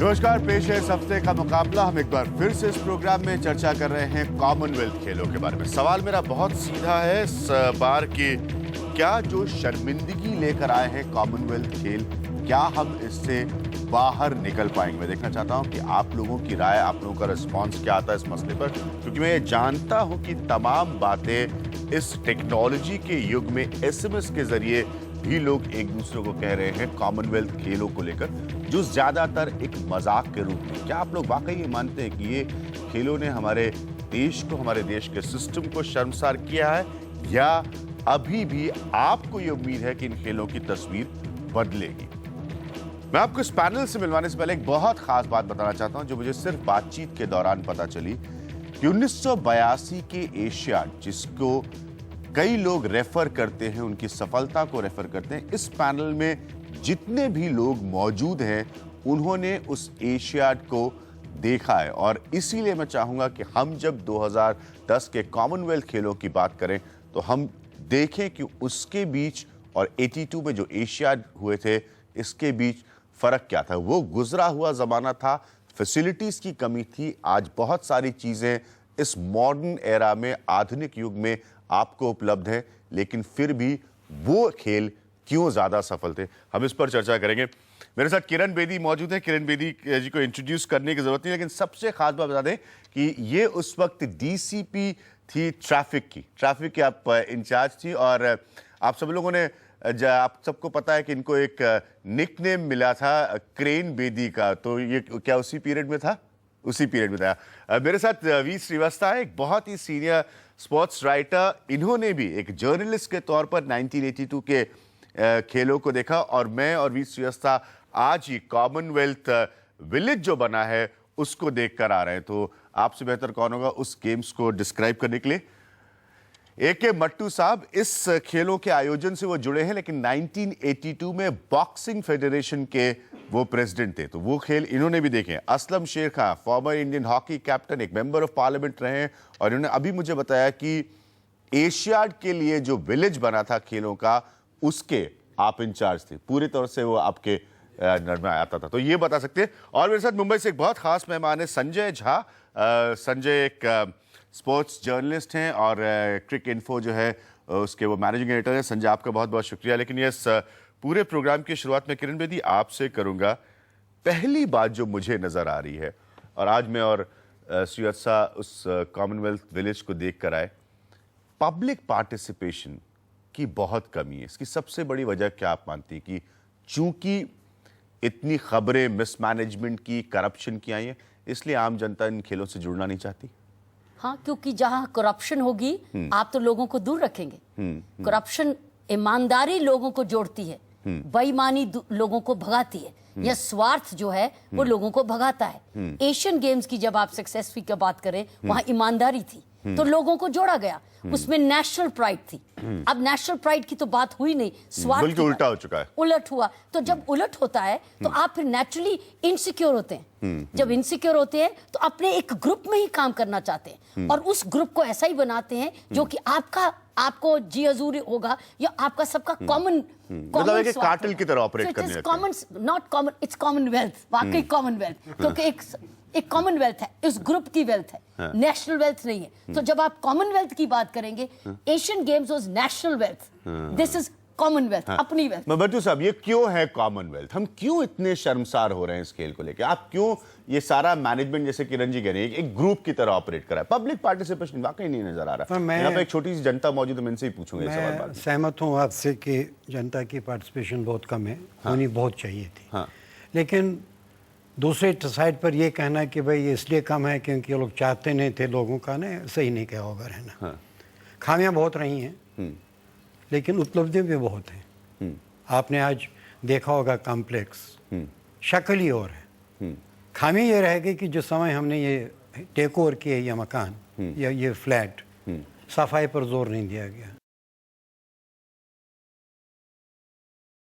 नमस्कार, पेश है इस हफ्ते का मुकाबला। हम एक बार फिर से इस प्रोग्राम में चर्चा कर रहे हैं कॉमनवेल्थ खेलों के बारे में। सवाल मेरा बहुत सीधा है इस बार की, क्या जो शर्मिंदगी लेकर आए हैं कॉमनवेल्थ खेल, क्या हम इससे बाहर निकल पाएंगे? मैं देखना चाहता हूं कि आप लोगों की राय, आप लोगों का रिस्पांस क्या आता है इस मसले पर, क्योंकि मैं ये जानता हूं कि तमाम बातें इस टेक्नोलॉजी के युग में एसएमएस के जरिए भी लोग एक दूसरे को कह रहे हैं कॉमनवेल्थ खेलों को लेकर, जो ज्यादातर एक मजाक के रूप में। क्या आप लोग वाकई ये मानते हैं कि ये खेलों ने हमारे देश को, हमारे देश के सिस्टम को शर्मसार किया है, या अभी भी आपको ये उम्मीद है कि इन खेलों की तस्वीर बदलेगी? मैं आपको इस पैनल से मिलवाने से पहले एक बहुत खास बात बताना चाहता हूं, जो मुझे सिर्फ बातचीत के दौरान पता चली कि 1982 के एशियाड, जिसको कई लोग रेफर करते हैं, उनकी सफलता को रेफर करते हैं, इस पैनल में जितने भी लोग मौजूद हैं उन्होंने उस एशियाड को देखा है। और इसीलिए मैं चाहूंगा कि हम जब 2010 के कॉमनवेल्थ खेलों की बात करें तो हम देखें कि उसके बीच और 82 में जो एशियाड हुए थे, इसके बीच फर्क क्या था। वो गुजरा हुआ जमाना था, फैसिलिटीज की कमी थी। आज बहुत सारी चीजें इस मॉडर्न एरा में, आधुनिक युग में आपको उपलब्ध है, लेकिन फिर भी वो खेल क्यों ज्यादा सफल थे, हम इस पर चर्चा करेंगे। मेरे साथ किरण बेदी मौजूद है। किरण बेदी जी को इंट्रोड्यूस करने की जरूरत नहीं, लेकिन सबसे खास बात बता दें कि ये उस वक्त डीसीपी थी ट्रैफिक की आप इंचार्ज थी, और आप सब लोगों ने, आप सबको पता है कि इनको एक निकनेम मिला था क्रेन बेदी का, तो ये क्या उसी पीरियड में था? उसी पीरियड में था। मेरे साथ वी श्रीवास्तव है, एक बहुत ही सीनियर स्पोर्ट्स राइटर। इन्होंने भी एक जर्नलिस्ट के तौर पर 1982 के खेलों को देखा, और मैं और वी श्रीवास्तव आज ही कॉमनवेल्थ विलेज जो बना है उसको देखकर आ रहे हैं। तो आपसे बेहतर कौन होगा उस गेम्स को डिस्क्राइब करने के लिए? ए.के. मट्टू साहब इस खेलों के आयोजन से वो जुड़े हैं, लेकिन 1982 में बॉक्सिंग फेडरेशन के वो प्रेसिडेंट थे, तो वो खेल इन्होंने भी देखे। असलम शेर खां, फॉर्मर इंडियन हॉकी कैप्टन, एक मेंबर ऑफ पार्लियामेंट रहे हैं, और इन्होंने अभी मुझे बताया कि एशियाड के लिए जो विलेज बना था खेलों का, उसके आप इंचार्ज थे, पूरी तरह से वो आपके नर में आता था, तो ये बता सकते हैं। और मेरे साथ मुंबई से एक बहुत खास मेहमान है संजय झा। संजय एक स्पोर्ट्स जर्नलिस्ट हैं और क्रिक इन्फो जो है उसके वो मैनेजिंग एडिटर हैं। संजय, आपका बहुत बहुत शुक्रिया। लेकिन ये पूरे प्रोग्राम की शुरुआत में किरण बेदी आपसे करूंगा। पहली बात जो मुझे नजर आ रही है, और आज मैं और श्रीवत्सा उस कॉमनवेल्थ विलेज को देख कर आए, पब्लिक पार्टिसिपेशन की बहुत कमी है। इसकी सबसे बड़ी वजह क्या आप मानती है कि चूंकि इतनी खबरें मिसमैनेजमेंट की, करप्शन की आई है, इसलिए आम जनता इन खेलों से जुड़ना नहीं चाहती? हाँ, क्योंकि जहां करप्शन होगी आप तो लोगों को दूर रखेंगे। करप्शन, ईमानदारी लोगों को जोड़ती है, बेईमानी लोगों को भगाती है, या स्वार्थ जो है वो लोगों को भगाता है। एशियन गेम्स की जब आप सक्सेस की बात करें, वहां ईमानदारी थी तो लोगों को जोड़ा गया, उसमें नेशनल प्राइड थी। अब नेशनल प्राइड की तो बात हुई नहीं, स्वार्थ बल्कि उल्टा हो चुका है, उलट हुआ। तो जब उलट होता है तो आप फिर नेचुरली इनसिक्योर होते हैं। जब इनसिक्योर होते हैं तो अपने एक ग्रुप में ही काम करना चाहते हैं, और उस ग्रुप को ऐसा ही बनाते हैं जो कि आपको जी हजूर होगा, या आपका सबका कॉमन मतलब एक कार्टेल की तरह ऑपरेट करने लगते हैं। नॉट कॉमन, इट्स कॉमनवेल्थ, वाकई कॉमनवेल्थ, क्योंकि एक कॉमनवेल्थ है, इस ग्रुप की वेल्थ है, नेशनल वेल्थ नहीं है। तो जब आप कॉमनवेल्थ की बात करेंगे, Asian games was national wealth, this is Commonwealth, अपनी वेल्थ। बट्टू साहब, ये क्यों है कॉमनवेल्थ? हम क्यों इतने शर्मसार हो रहे हैं इस खेल को लेकर? आप क्यों ये सारा मैनेजमेंट, जैसे किरण जी कह रही है, एक ग्रुप की तरह ऑपरेट कर रहा है? पब्लिक पार्टिसिपेशन वाकई नहीं नजर आ रहा। यहाँ पे एक छोटी सी जनता मौजूद है, मैं इनसे ही पूछूंगा ये सवाल बाद में। सहमत हूँ आपसे कि जनता की पार्टिसिपेशन बहुत कम है, होनी बहुत चाहिए थी। लेकिन दूसरे साइड पर यह कहना कि भाई ये इसलिए कम है क्योंकि लोग चाहते नहीं थे लोगों का, ने सही नहीं कहा होगा रहना। खामियां बहुत रही हैं, लेकिन उपलब्धियां भी बहुत हैं। आपने आज देखा होगा कॉम्प्लेक्स, शक्ल ही और है। खामी ये रहेगी कि जिस समय हमने ये टेक ओवर किए, या मकान या ये फ्लैट, सफाई पर जोर नहीं दिया गया।